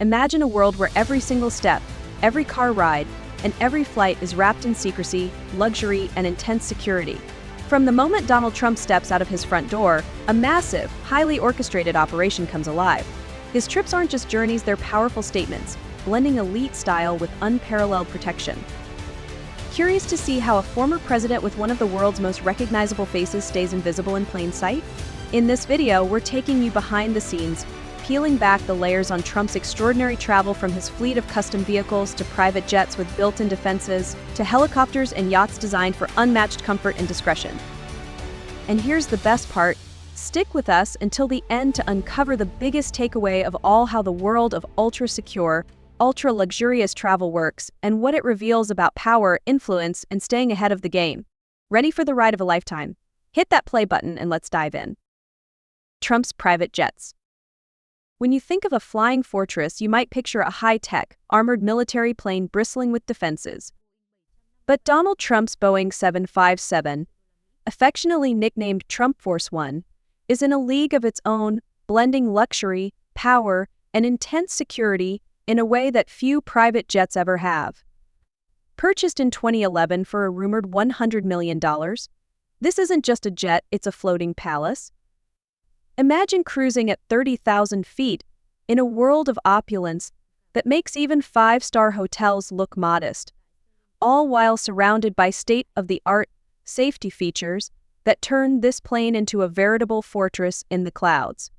Imagine a world where every single step, every car ride, and every flight is wrapped in secrecy, luxury, and intense security. From the moment Donald Trump steps out of his front door, a massive, highly orchestrated operation comes alive. His trips aren't just journeys, they're powerful statements, blending elite style with unparalleled protection. Curious to see how a former president with one of the world's most recognizable faces stays invisible in plain sight? In this video, we're taking you behind the scenes, peeling back the layers on Trump's extraordinary travel from his fleet of custom vehicles to private jets with built-in defenses to helicopters and yachts designed for unmatched comfort and discretion. And here's the best part. Stick with us until the end to uncover the biggest takeaway of all: how the world of ultra-secure, ultra-luxurious travel works and what it reveals about power, influence, and staying ahead of the game. Ready for the ride of a lifetime? Hit that play button and let's dive in. Trump's private jets. When you think of a flying fortress, you might picture a high-tech, armored military plane bristling with defenses. But Donald Trump's Boeing 757, affectionately nicknamed Trump Force One, is in a league of its own, blending luxury, power, and intense security in a way that few private jets ever have. Purchased in 2011 for a rumored $100 million, this isn't just a jet, it's a floating palace. Imagine cruising at 30,000 feet in a world of opulence that makes even five-star hotels look modest, all while surrounded by state-of-the-art safety features that turn this plane into a veritable fortress in the clouds.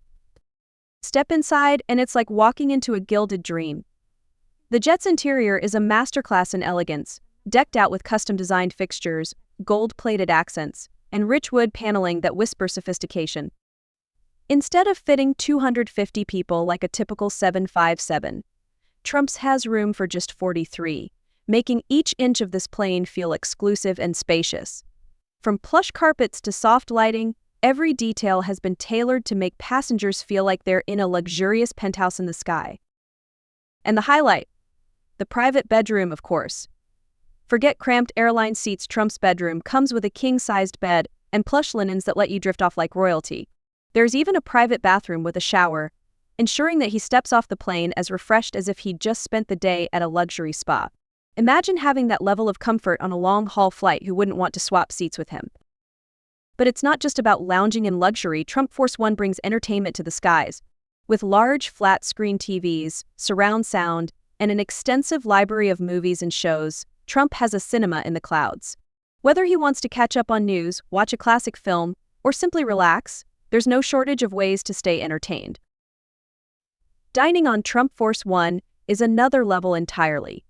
Step inside and it's like walking into a gilded dream. The jet's interior is a masterclass in elegance, decked out with custom-designed fixtures, gold-plated accents, and rich wood paneling that whisper sophistication. Instead of fitting 250 people like a typical 757, Trump's has room for just 43, making each inch of this plane feel exclusive and spacious. From plush carpets to soft lighting, every detail has been tailored to make passengers feel like they're in a luxurious penthouse in the sky. And the highlight: the private bedroom, of course. Forget cramped airline seats. Trump's bedroom comes with a king-sized bed and plush linens that let you drift off like royalty. There's even a private bathroom with a shower, ensuring that he steps off the plane as refreshed as if he'd just spent the day at a luxury spa. Imagine having that level of comfort on a long-haul flight. Who wouldn't want to swap seats with him? But it's not just about lounging in luxury. Trump Force One brings entertainment to the skies. With large flat-screen TVs, surround sound, and an extensive library of movies and shows, Trump has a cinema in the clouds. Whether he wants to catch up on news, watch a classic film, or simply relax, there's no shortage of ways to stay entertained. Dining on Trump Force One is another level entirely.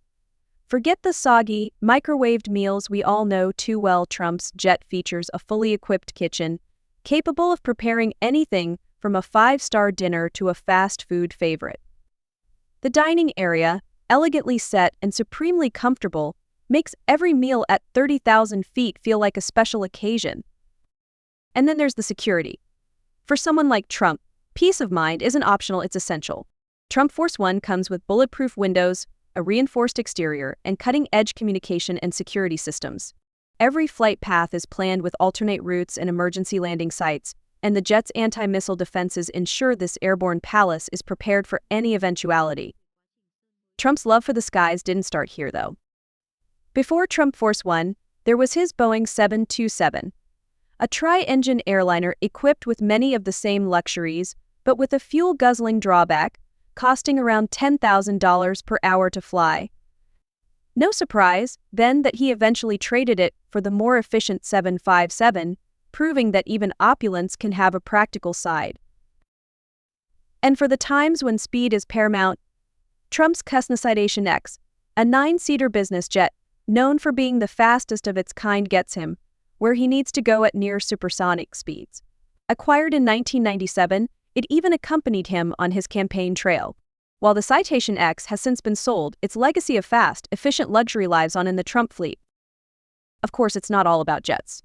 Forget the soggy, microwaved meals we all know too well. Trump's jet features a fully equipped kitchen, capable of preparing anything from a five-star dinner to a fast food favorite. The dining area, elegantly set and supremely comfortable, makes every meal at 30,000 feet feel like a special occasion. And then there's the security. For someone like Trump, peace of mind isn't optional, it's essential. Trump Force One comes with bulletproof windows, a reinforced exterior, and cutting-edge communication and security systems. Every flight path is planned with alternate routes and emergency landing sites, and the jet's anti-missile defenses ensure this airborne palace is prepared for any eventuality. Trump's love for the skies didn't start here, though. Before Trump Force One, there was his Boeing 727. A tri-engine airliner equipped with many of the same luxuries, but with a fuel-guzzling drawback, costing around $10,000 per hour to fly. No surprise, then, that he eventually traded it for the more efficient 757, proving that even opulence can have a practical side. And for the times when speed is paramount, Trump's Discretion X, a 9-seater business jet, known for being the fastest of its kind, gets him where he needs to go at near supersonic speeds. Acquired in 1997, it even accompanied him on his campaign trail. While the Citation X has since been sold, its legacy of fast, efficient luxury lives on in the Trump fleet. Of course, it's not all about jets.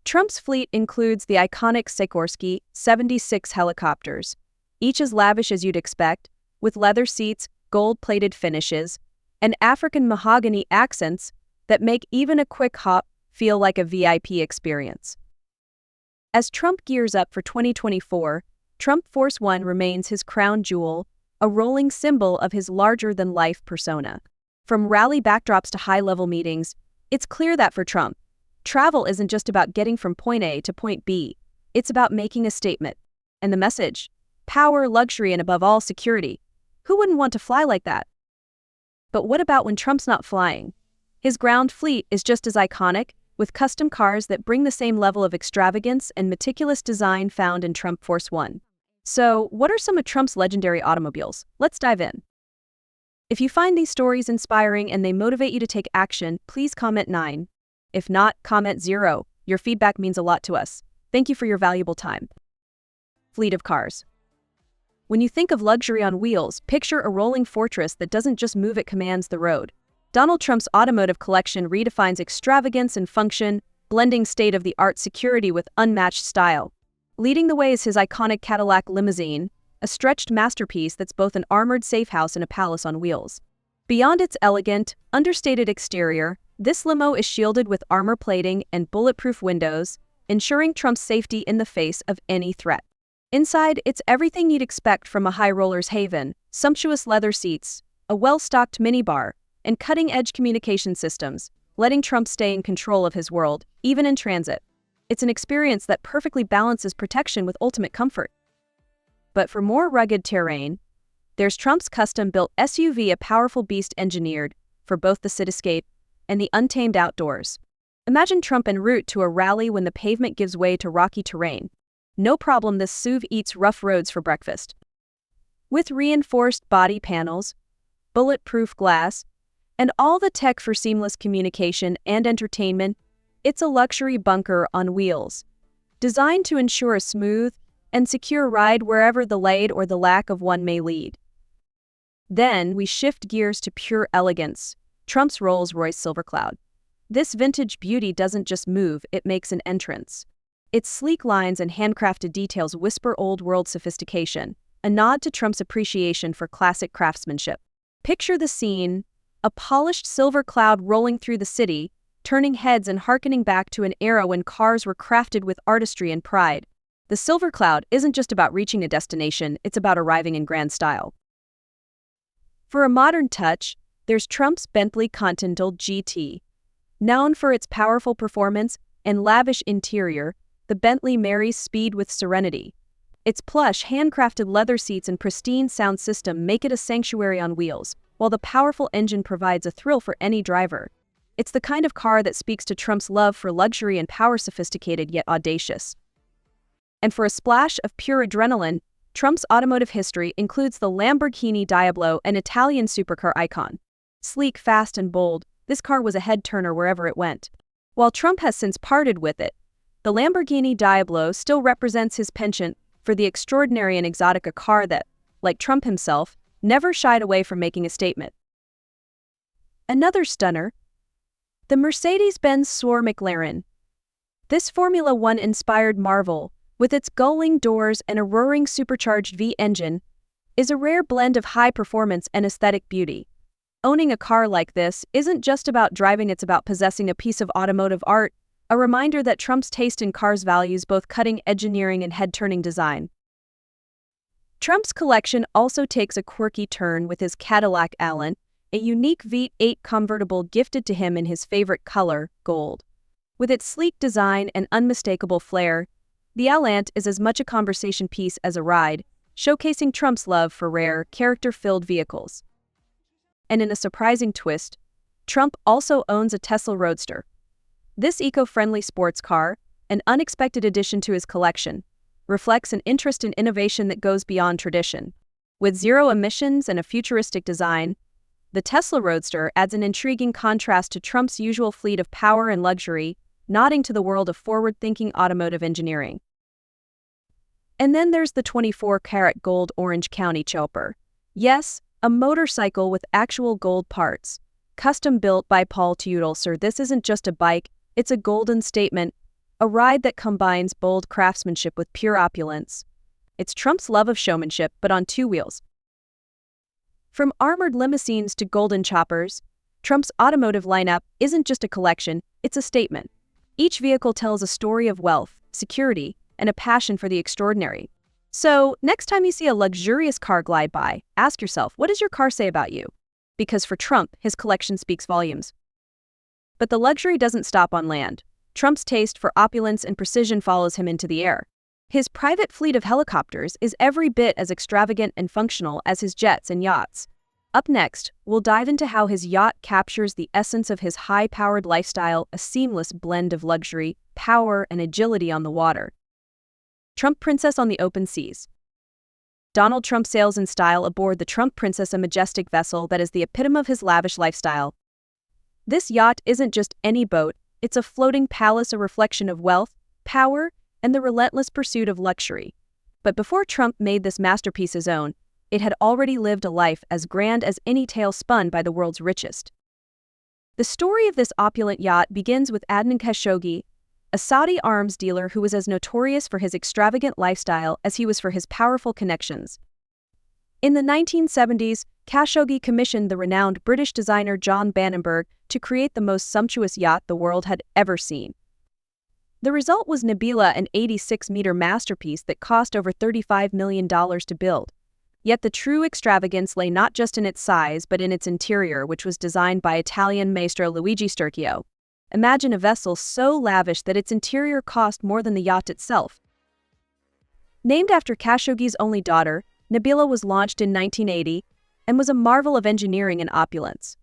Trump's fleet includes the iconic Sikorsky 76 helicopters, each as lavish as you'd expect, with leather seats, gold-plated finishes, and African mahogany accents that make even a quick hop feel like a VIP experience. As Trump gears up for 2024, Trump Force One remains his crown jewel, a rolling symbol of his larger-than-life persona. From rally backdrops to high-level meetings, it's clear that for Trump, travel isn't just about getting from point A to point B. It's about making a statement. And the message? Power, luxury, and above all, security. Who wouldn't want to fly like that? But what about when Trump's not flying? His ground fleet is just as iconic, with custom cars that bring the same level of extravagance and meticulous design found in Trump Force One. So, what are some of Trump's legendary automobiles? Let's dive in. If you find these stories inspiring and they motivate you to take action, please comment 9. If not, comment 0. Your feedback means a lot to us. Thank you for your valuable time. Fleet of cars. When you think of luxury on wheels, picture a rolling fortress that doesn't just move, it commands the road. Donald Trump's automotive collection redefines extravagance and function, blending state-of-the-art security with unmatched style. Leading the way is his iconic Cadillac limousine, a stretched masterpiece that's both an armored safehouse and a palace on wheels. Beyond its elegant, understated exterior, this limo is shielded with armor plating and bulletproof windows, ensuring Trump's safety in the face of any threat. Inside, it's everything you'd expect from a high roller's haven: sumptuous leather seats, a well-stocked minibar, and cutting-edge communication systems, letting Trump stay in control of his world, even in transit. It's an experience that perfectly balances protection with ultimate comfort. But for more rugged terrain, there's Trump's custom-built SUV, a powerful beast engineered for both the cityscape and the untamed outdoors. Imagine Trump en route to a rally when the pavement gives way to rocky terrain. No problem, this SUV eats rough roads for breakfast. With reinforced body panels, bulletproof glass, and all the tech for seamless communication and entertainment, it's a luxury bunker on wheels, designed to ensure a smooth and secure ride wherever the light or the lack of one may lead. Then we shift gears to pure elegance: Trump's Rolls-Royce Silver Cloud. This vintage beauty doesn't just move, it makes an entrance. Its sleek lines and handcrafted details whisper old-world sophistication, a nod to Trump's appreciation for classic craftsmanship. Picture the scene: a polished silver cloud rolling through the city, turning heads and hearkening back to an era when cars were crafted with artistry and pride. The Silver Cloud isn't just about reaching a destination, it's about arriving in grand style. For a modern touch, there's Trump's Bentley Continental GT. Known for its powerful performance and lavish interior, the Bentley marries speed with serenity. Its plush, handcrafted leather seats and pristine sound system make it a sanctuary on wheels, while the powerful engine provides a thrill for any driver. It's the kind of car that speaks to Trump's love for luxury and power, sophisticated yet audacious. And for a splash of pure adrenaline, Trump's automotive history includes the Lamborghini Diablo, an Italian supercar icon. Sleek, fast, and bold, this car was a head-turner wherever it went. While Trump has since parted with it, the Lamborghini Diablo still represents his penchant for the extraordinary and exotic, a car that, like Trump himself, never shied away from making a statement. Another stunner: the Mercedes-Benz SOAR McLaren. This Formula One-inspired marvel, with its gull-wing doors and a roaring supercharged V engine, is a rare blend of high performance and aesthetic beauty. Owning a car like this isn't just about driving, it's about possessing a piece of automotive art, a reminder that Trump's taste in cars values both cutting engineering and head-turning design. Trump's collection also takes a quirky turn with his Cadillac Allen, a unique V8 convertible gifted to him in his favorite color, gold. With its sleek design and unmistakable flair, the Allant is as much a conversation piece as a ride, showcasing Trump's love for rare, character-filled vehicles. And in a surprising twist, Trump also owns a Tesla Roadster. This eco-friendly sports car, an unexpected addition to his collection, reflects an interest in innovation that goes beyond tradition. With zero emissions and a futuristic design, the Tesla Roadster adds an intriguing contrast to Trump's usual fleet of power and luxury, nodding to the world of forward-thinking automotive engineering. And then there's the 24-karat gold Orange County Chopper. Yes, a motorcycle with actual gold parts, custom-built by Paul Teudel. Sir, this isn't just a bike, it's a golden statement, a ride that combines bold craftsmanship with pure opulence. It's Trump's love of showmanship, but on two wheels. From armored limousines to golden choppers, Trump's automotive lineup isn't just a collection, it's a statement. Each vehicle tells a story of wealth, security, and a passion for the extraordinary. So, next time you see a luxurious car glide by, ask yourself, what does your car say about you? Because for Trump, his collection speaks volumes. But the luxury doesn't stop on land. Trump's taste for opulence and precision follows him into the air. His private fleet of helicopters is every bit as extravagant and functional as his jets and yachts. Up next, we'll dive into how his yacht captures the essence of his high-powered lifestyle, a seamless blend of luxury, power, and agility on the water. Trump Princess on the open seas. Donald Trump sails in style aboard the Trump Princess, a majestic vessel that is the epitome of his lavish lifestyle. This yacht isn't just any boat, it's a floating palace, a reflection of wealth, power, and the relentless pursuit of luxury. But before Trump made this masterpiece his own, it had already lived a life as grand as any tale spun by the world's richest. The story of this opulent yacht begins with Adnan Khashoggi, a Saudi arms dealer who was as notorious for his extravagant lifestyle as he was for his powerful connections. In the 1970s, Khashoggi commissioned the renowned British designer John Banenberg to create the most sumptuous yacht the world had ever seen. The result was Nabila, an 86-meter masterpiece that cost over $35 million to build. Yet the true extravagance lay not just in its size but in its interior, which was designed by Italian maestro Luigi Sturchio. Imagine a vessel so lavish that its interior cost more than the yacht itself. Named after Khashoggi's only daughter, Nabila was launched in 1980 and was a marvel of engineering and opulence.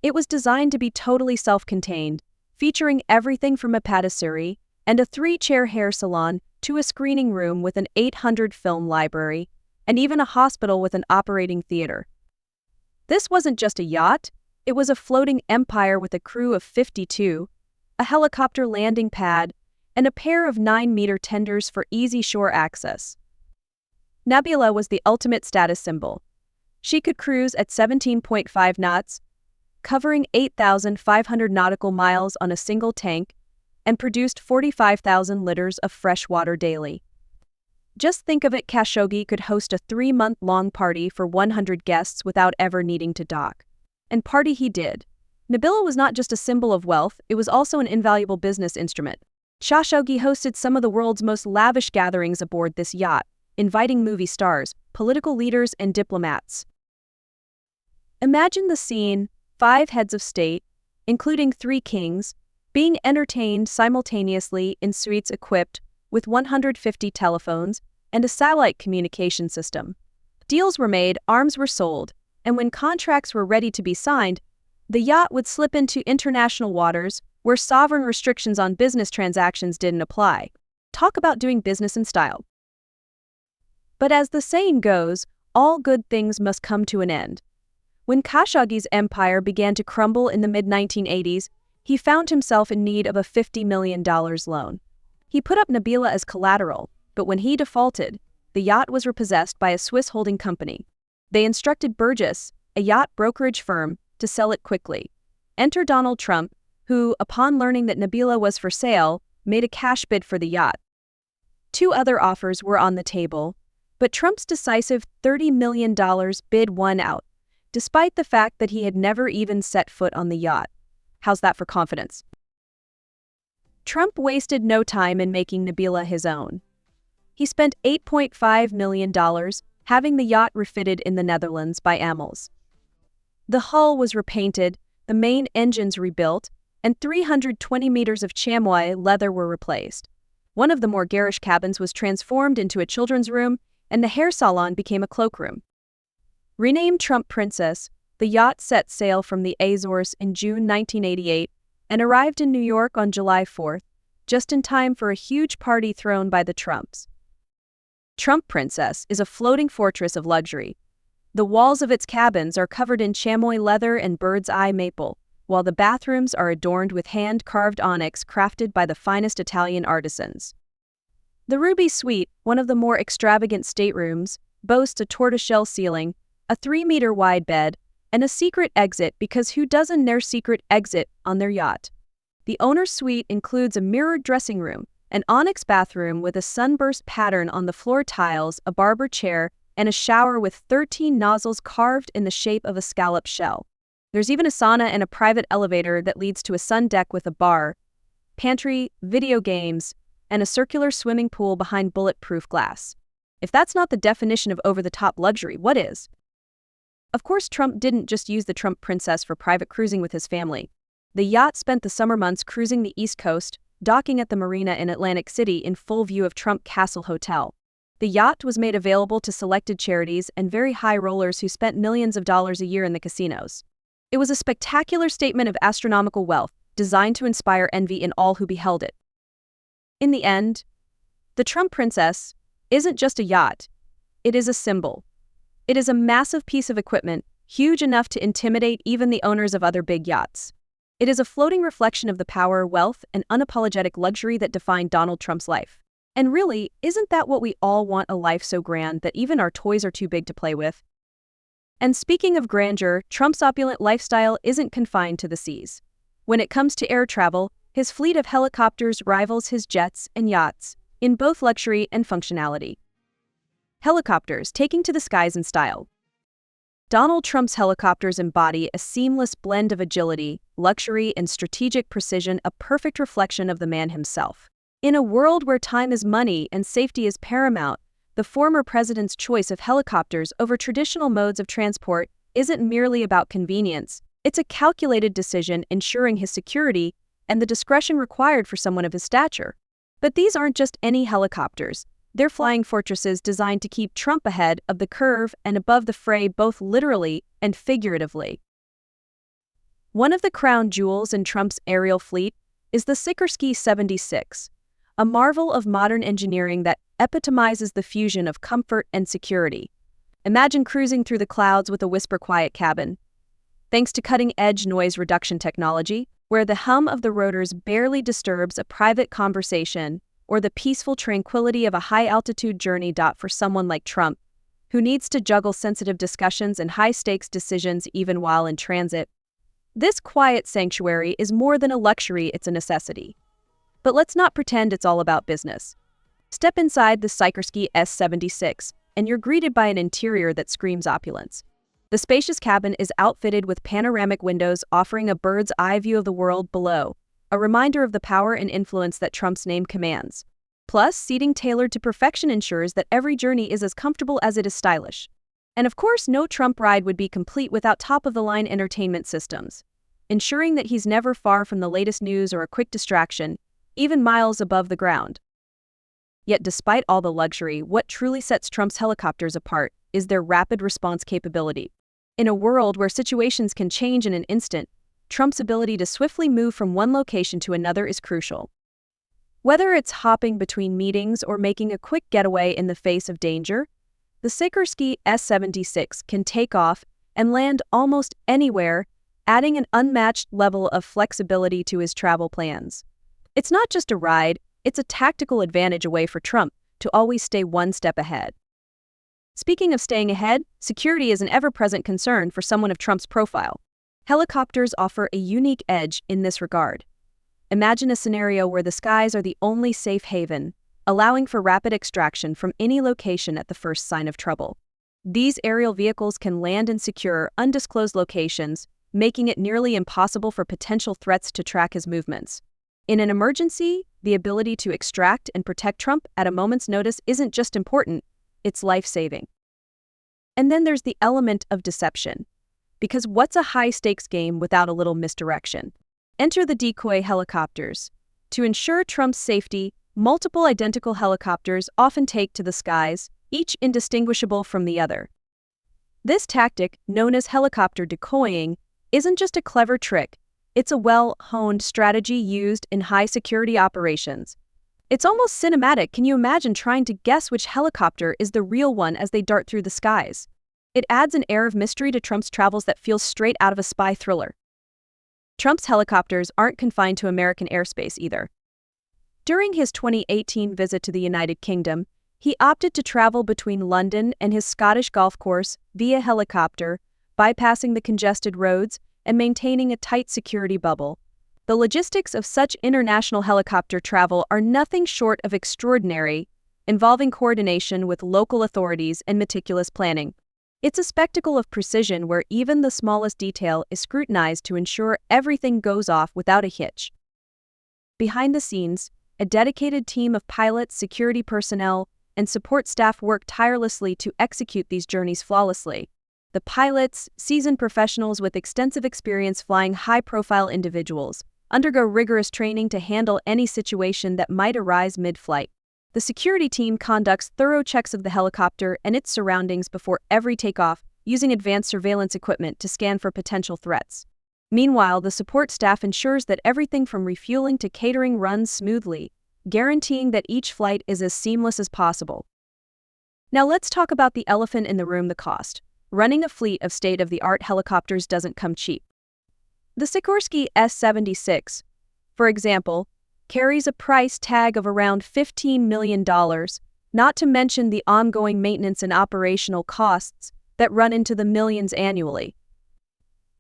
It was designed to be totally self-contained, featuring everything from a patisserie and a 3-chair hair salon to a screening room with an 800-film library, and even a hospital with an operating theater. This wasn't just a yacht, it was a floating empire with a crew of 52, a helicopter landing pad, and a pair of 9-meter tenders for easy shore access. Nabila was the ultimate status symbol. She could cruise at 17.5 knots, covering 8,500 nautical miles on a single tank, and produced 45,000 liters of fresh water daily. Just think of it, Khashoggi could host a 3-month-long party for 100 guests without ever needing to dock. And party he did. Nabila was not just a symbol of wealth, it was also an invaluable business instrument. Khashoggi hosted some of the world's most lavish gatherings aboard this yacht, inviting movie stars, political leaders, and diplomats. Imagine the scene: 5 heads of state, including 3 kings, being entertained simultaneously in suites equipped with 150 telephones and a satellite communication system. Deals were made, arms were sold, and when contracts were ready to be signed, the yacht would slip into international waters where sovereign restrictions on business transactions didn't apply. Talk about doing business in style. But as the saying goes, all good things must come to an end. When Khashoggi's empire began to crumble in the mid-1980s, he found himself in need of a $50 million loan. He put up Nabila as collateral, but when he defaulted, the yacht was repossessed by a Swiss holding company. They instructed Burgess, a yacht brokerage firm, to sell it quickly. Enter Donald Trump, who, upon learning that Nabila was for sale, made a cash bid for the yacht. 2 other offers were on the table, but Trump's decisive $30 million bid won out, despite the fact that he had never even set foot on the yacht. How's that for confidence? Trump wasted no time in making Nabila his own. He spent $8.5 million having the yacht refitted in the Netherlands by Amels. The hull was repainted, the main engines rebuilt, and 320 meters of chamois leather were replaced. One of the more garish cabins was transformed into a children's room, and the hair salon became a cloakroom. Renamed Trump Princess, the yacht set sail from the Azores in June 1988 and arrived in New York on July 4th, just in time for a huge party thrown by the Trumps. Trump Princess is a floating fortress of luxury. The walls of its cabins are covered in chamois leather and bird's eye maple, while the bathrooms are adorned with hand-carved onyx crafted by the finest Italian artisans. The Ruby Suite, one of the more extravagant staterooms, boasts a tortoiseshell ceiling, a 3-meter-wide bed, and a secret exit, because who doesn't their secret exit on their yacht? The owner's suite includes a mirrored dressing room, an onyx bathroom with a sunburst pattern on the floor tiles, a barber chair, and a shower with 13 nozzles carved in the shape of a scallop shell. There's even a sauna and a private elevator that leads to a sun deck with a bar, pantry, video games, and a circular swimming pool behind bulletproof glass. If that's not the definition of over-the-top luxury, what is? Of course, Trump didn't just use the Trump Princess for private cruising with his family. The yacht spent the summer months cruising the East Coast, docking at the marina in Atlantic City in full view of Trump Castle Hotel. The yacht was made available to selected charities and very high rollers who spent millions of dollars a year in the casinos. It was a spectacular statement of astronomical wealth, designed to inspire envy in all who beheld it. In the end, the Trump Princess isn't just a yacht, it is a symbol. It is a massive piece of equipment, huge enough to intimidate even the owners of other big yachts. It is a floating reflection of the power, wealth, and unapologetic luxury that defined Donald Trump's life. And really, isn't that what we all want, a life so grand that even our toys are too big to play with? And speaking of grandeur, Trump's opulent lifestyle isn't confined to the seas. When it comes to air travel, his fleet of helicopters rivals his jets and yachts in both luxury and functionality. Helicopters taking to the skies in style. Donald Trump's helicopters embody a seamless blend of agility, luxury, and strategic precision, a perfect reflection of the man himself. In a world where time is money and safety is paramount, the former president's choice of helicopters over traditional modes of transport isn't merely about convenience. It's a calculated decision ensuring his security and the discretion required for someone of his stature. But these aren't just any helicopters. They're flying fortresses designed to keep Trump ahead of the curve and above the fray, both literally and figuratively. One of the crown jewels in Trump's aerial fleet is the Sikorsky 76, a marvel of modern engineering that epitomizes the fusion of comfort and security. Imagine cruising through the clouds with a whisper-quiet cabin. Thanks to cutting-edge noise reduction technology, where the hum of the rotors barely disturbs a private conversation, or the peaceful tranquility of a high-altitude journey. For someone like Trump, who needs to juggle sensitive discussions and high-stakes decisions even while in transit, this quiet sanctuary is more than a luxury, it's a necessity. But let's not pretend it's all about business. Step inside the Sikorsky S-76, and you're greeted by an interior that screams opulence. The spacious cabin is outfitted with panoramic windows offering a bird's-eye view of the world below, a reminder of the power and influence that Trump's name commands. Plus, seating tailored to perfection ensures that every journey is as comfortable as it is stylish. And of course, no Trump ride would be complete without top-of-the-line entertainment systems, ensuring that he's never far from the latest news or a quick distraction, even miles above the ground. Yet despite all the luxury, what truly sets Trump's helicopters apart is their rapid response capability. In a world where situations can change in an instant, Trump's ability to swiftly move from one location to another is crucial. Whether it's hopping between meetings or making a quick getaway in the face of danger, the Sikorsky S-76 can take off and land almost anywhere, adding an unmatched level of flexibility to his travel plans. It's not just a ride, it's a tactical advantage away for Trump to always stay one step ahead. Speaking of staying ahead, security is an ever-present concern for someone of Trump's profile. Helicopters offer a unique edge in this regard. Imagine a scenario where the skies are the only safe haven, allowing for rapid extraction from any location at the first sign of trouble. These aerial vehicles can land in secure, undisclosed locations, making it nearly impossible for potential threats to track his movements. In an emergency, the ability to extract and protect Trump at a moment's notice isn't just important, it's life-saving. And then there's the element of deception. Because what's a high-stakes game without a little misdirection? Enter the decoy helicopters. To ensure Trump's safety, multiple identical helicopters often take to the skies, each indistinguishable from the other. This tactic, known as helicopter decoying, isn't just a clever trick, it's a well-honed strategy used in high-security operations. It's almost cinematic. Can you imagine trying to guess which helicopter is the real one as they dart through the skies? It adds an air of mystery to Trump's travels that feels straight out of a spy thriller. Trump's helicopters aren't confined to American airspace either. During his 2018 visit to the United Kingdom, he opted to travel between London and his Scottish golf course via helicopter, bypassing the congested roads and maintaining a tight security bubble. The logistics of such international helicopter travel are nothing short of extraordinary, involving coordination with local authorities and meticulous planning. It's a spectacle of precision where even the smallest detail is scrutinized to ensure everything goes off without a hitch. Behind the scenes, a dedicated team of pilots, security personnel, and support staff work tirelessly to execute these journeys flawlessly. The pilots, seasoned professionals with extensive experience flying high-profile individuals, undergo rigorous training to handle any situation that might arise mid-flight. The security team conducts thorough checks of the helicopter and its surroundings before every takeoff, using advanced surveillance equipment to scan for potential threats. Meanwhile, the support staff ensures that everything from refueling to catering runs smoothly, guaranteeing that each flight is as seamless as possible. Now let's talk about the elephant in the room: the cost. Running a fleet of state-of-the-art helicopters doesn't come cheap. The Sikorsky S-76, for example, carries a price tag of around $15 million, not to mention the ongoing maintenance and operational costs that run into the millions annually.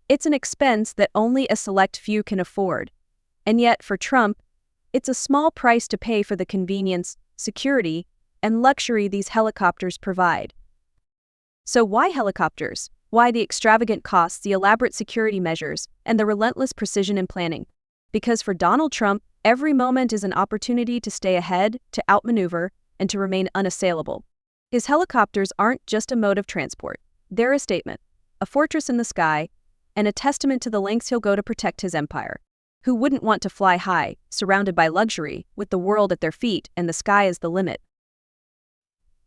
It's an expense that only a select few can afford, and yet for Trump, it's a small price to pay for the convenience, security, and luxury these helicopters provide. So why helicopters? Why the extravagant costs, the elaborate security measures, and the relentless precision in planning? Because for Donald Trump, every moment is an opportunity to stay ahead, to outmaneuver, and to remain unassailable. His helicopters aren't just a mode of transport. They're a statement, a fortress in the sky, and a testament to the lengths he'll go to protect his empire. Who wouldn't want to fly high, surrounded by luxury, with the world at their feet and the sky as the limit?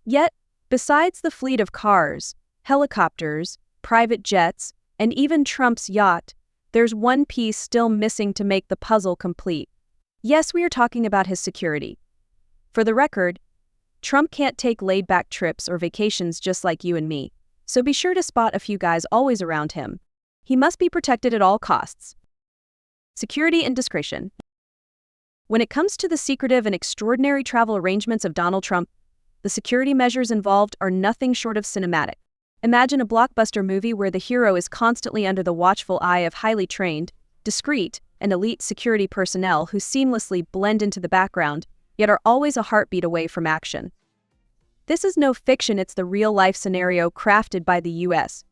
Yet, besides the fleet of cars, helicopters, private jets, and even Trump's yacht, there's one piece still missing to make the puzzle complete. Yes, we are talking about his security. For the record, Trump can't take laid-back trips or vacations just like you and me, so be sure to spot a few guys always around him. He must be protected at all costs. Security and discretion. When it comes to the secretive and extraordinary travel arrangements of Donald Trump, the security measures involved are nothing short of cinematic. Imagine a blockbuster movie where the hero is constantly under the watchful eye of highly trained, discreet, and elite security personnel who seamlessly blend into the background, yet are always a heartbeat away from action. This is no fiction, it's the real-life scenario crafted by the U.S.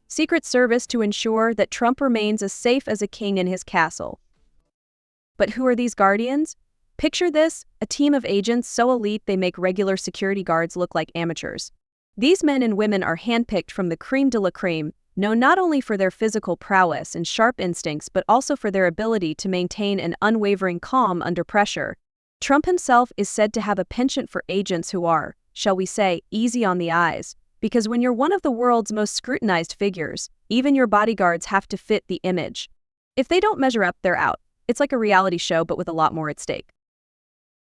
Secret Service to ensure that Trump remains as safe as a king in his castle. But who are these guardians? Picture this, a team of agents so elite they make regular security guards look like amateurs. These men and women are handpicked from the crème de la crème, known not only for their physical prowess and sharp instincts but also for their ability to maintain an unwavering calm under pressure. Trump himself is said to have a penchant for agents who are, shall we say, easy on the eyes. Because when you're one of the world's most scrutinized figures, even your bodyguards have to fit the image. If they don't measure up, they're out. It's like a reality show, but with a lot more at stake.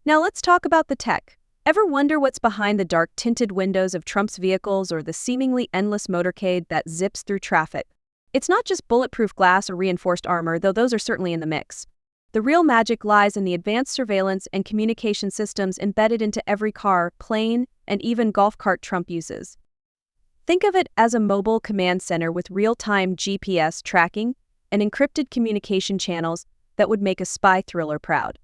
Now let's talk about the tech. Ever wonder what's behind the dark tinted windows of Trump's vehicles or the seemingly endless motorcade that zips through traffic? It's not just bulletproof glass or reinforced armor, though those are certainly in the mix. The real magic lies in the advanced surveillance and communication systems embedded into every car, plane, and even golf cart Trump uses. Think of it as a mobile command center with real-time GPS tracking and encrypted communication channels that would make a spy thriller proud.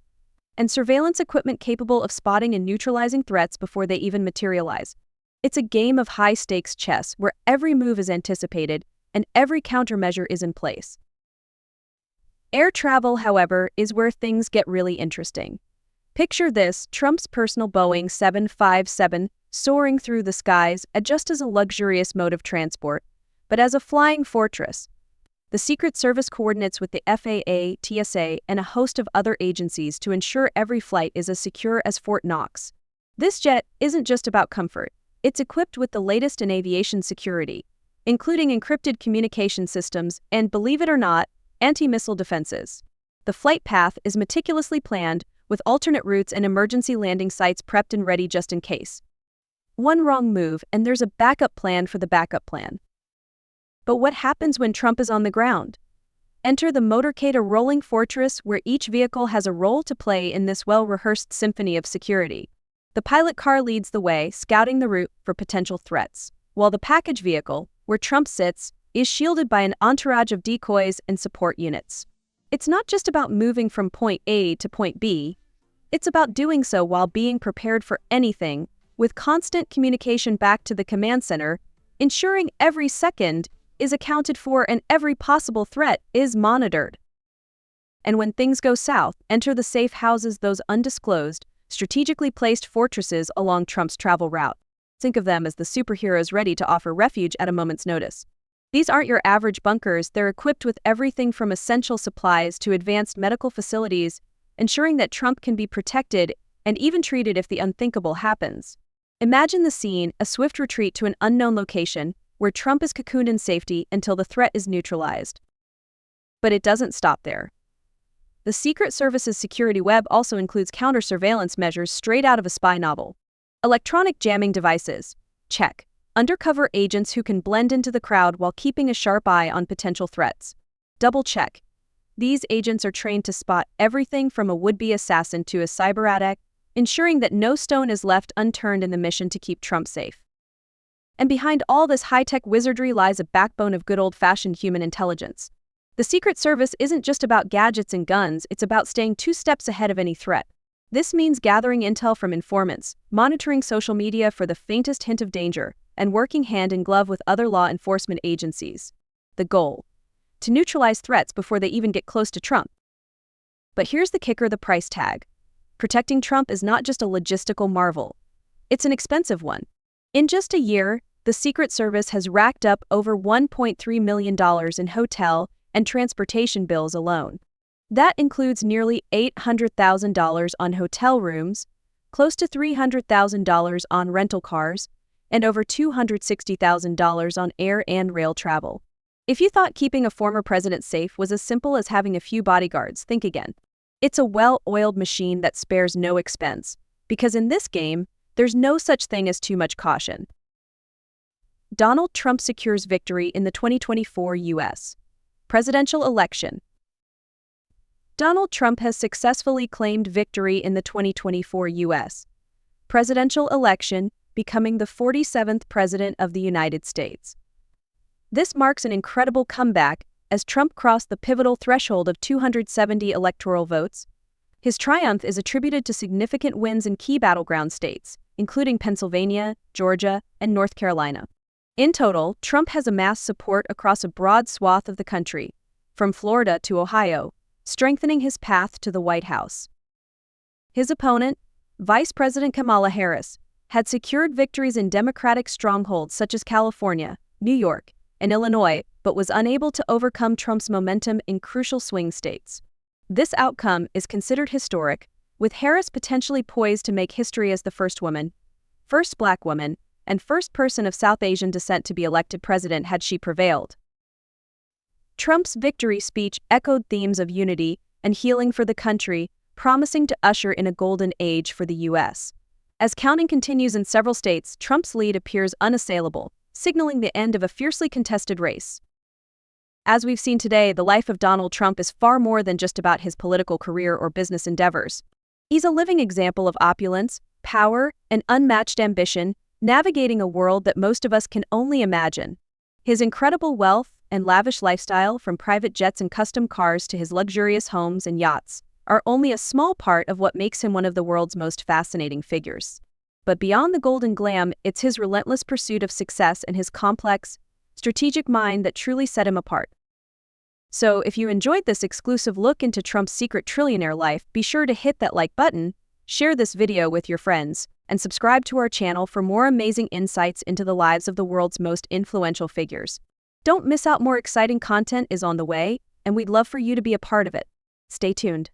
And surveillance equipment capable of spotting and neutralizing threats before they even materialize. It's a game of high-stakes chess where every move is anticipated and every countermeasure is in place. Air travel, however, is where things get really interesting. Picture this, Trump's personal Boeing 757 soaring through the skies just as a luxurious mode of transport, but as a flying fortress. The Secret Service coordinates with the FAA, TSA, and a host of other agencies to ensure every flight is as secure as Fort Knox. This jet isn't just about comfort. It's equipped with the latest in aviation security, including encrypted communication systems and, believe it or not, anti-missile defenses. The flight path is meticulously planned, with alternate routes and emergency landing sites prepped and ready just in case. One wrong move, and there's a backup plan for the backup plan. But what happens when Trump is on the ground? Enter the motorcade, a rolling fortress where each vehicle has a role to play in this well-rehearsed symphony of security. The pilot car leads the way, scouting the route for potential threats, while the package vehicle, where Trump sits, is shielded by an entourage of decoys and support units. It's not just about moving from point A to point B. It's about doing so while being prepared for anything, with constant communication back to the command center, ensuring every second is accounted for and every possible threat is monitored. And when things go south, enter the safe houses, those undisclosed, strategically placed fortresses along Trump's travel route. Think of them as the superheroes ready to offer refuge at a moment's notice. These aren't your average bunkers, they're equipped with everything from essential supplies to advanced medical facilities, ensuring that Trump can be protected and even treated if the unthinkable happens. Imagine the scene, a swift retreat to an unknown location, where Trump is cocooned in safety until the threat is neutralized. But it doesn't stop there. The Secret Service's security web also includes counter-surveillance measures straight out of a spy novel. Electronic jamming devices, check. Undercover agents who can blend into the crowd while keeping a sharp eye on potential threats. Double check. These agents are trained to spot everything from a would-be assassin to a cyber addict, ensuring that no stone is left unturned in the mission to keep Trump safe. And behind all this high-tech wizardry lies a backbone of good old-fashioned human intelligence. The Secret Service isn't just about gadgets and guns, it's about staying 2 steps ahead of any threat. This means gathering intel from informants, monitoring social media for the faintest hint of danger, and working hand in glove with other law enforcement agencies. The goal: to neutralize threats before they even get close to Trump. But here's the kicker: the price tag. Protecting Trump is not just a logistical marvel. It's an expensive one. In just a year, the Secret Service has racked up over $1.3 million in hotel and transportation bills alone. That includes nearly $800,000 on hotel rooms, close to $300,000 on rental cars, and over $260,000 on air and rail travel. If you thought keeping a former president safe was as simple as having a few bodyguards, think again. It's a well-oiled machine that spares no expense, because in this game, there's no such thing as too much caution. Donald Trump secures victory in the 2024 U.S. presidential election. Donald Trump has successfully claimed victory in the 2024 U.S. presidential election, becoming the 47th President of the United States. This marks an incredible comeback as Trump crossed the pivotal threshold of 270 electoral votes. His triumph is attributed to significant wins in key battleground states, including Pennsylvania, Georgia, and North Carolina. In total, Trump has amassed support across a broad swath of the country, from Florida to Ohio, strengthening his path to the White House. His opponent, Vice President Kamala Harris, had secured victories in Democratic strongholds such as California, New York, and Illinois, but was unable to overcome Trump's momentum in crucial swing states. This outcome is considered historic, with Harris potentially poised to make history as the first woman, first Black woman, and first person of South Asian descent to be elected president had she prevailed. Trump's victory speech echoed themes of unity and healing for the country, promising to usher in a golden age for the U.S. As counting continues in several states, Trump's lead appears unassailable, signaling the end of a fiercely contested race. As we've seen today, the life of Donald Trump is far more than just about his political career or business endeavors. He's a living example of opulence, power, and unmatched ambition, navigating a world that most of us can only imagine. His incredible wealth and lavish lifestyle, from private jets and custom cars to his luxurious homes and yachts, are only a small part of what makes him one of the world's most fascinating figures. But beyond the golden glam, it's his relentless pursuit of success and his complex, strategic mind that truly set him apart. So, if you enjoyed this exclusive look into Trump's secret trillionaire life, be sure to hit that like button, share this video with your friends, and subscribe to our channel for more amazing insights into the lives of the world's most influential figures. Don't miss out, more exciting content is on the way, and we'd love for you to be a part of it. Stay tuned.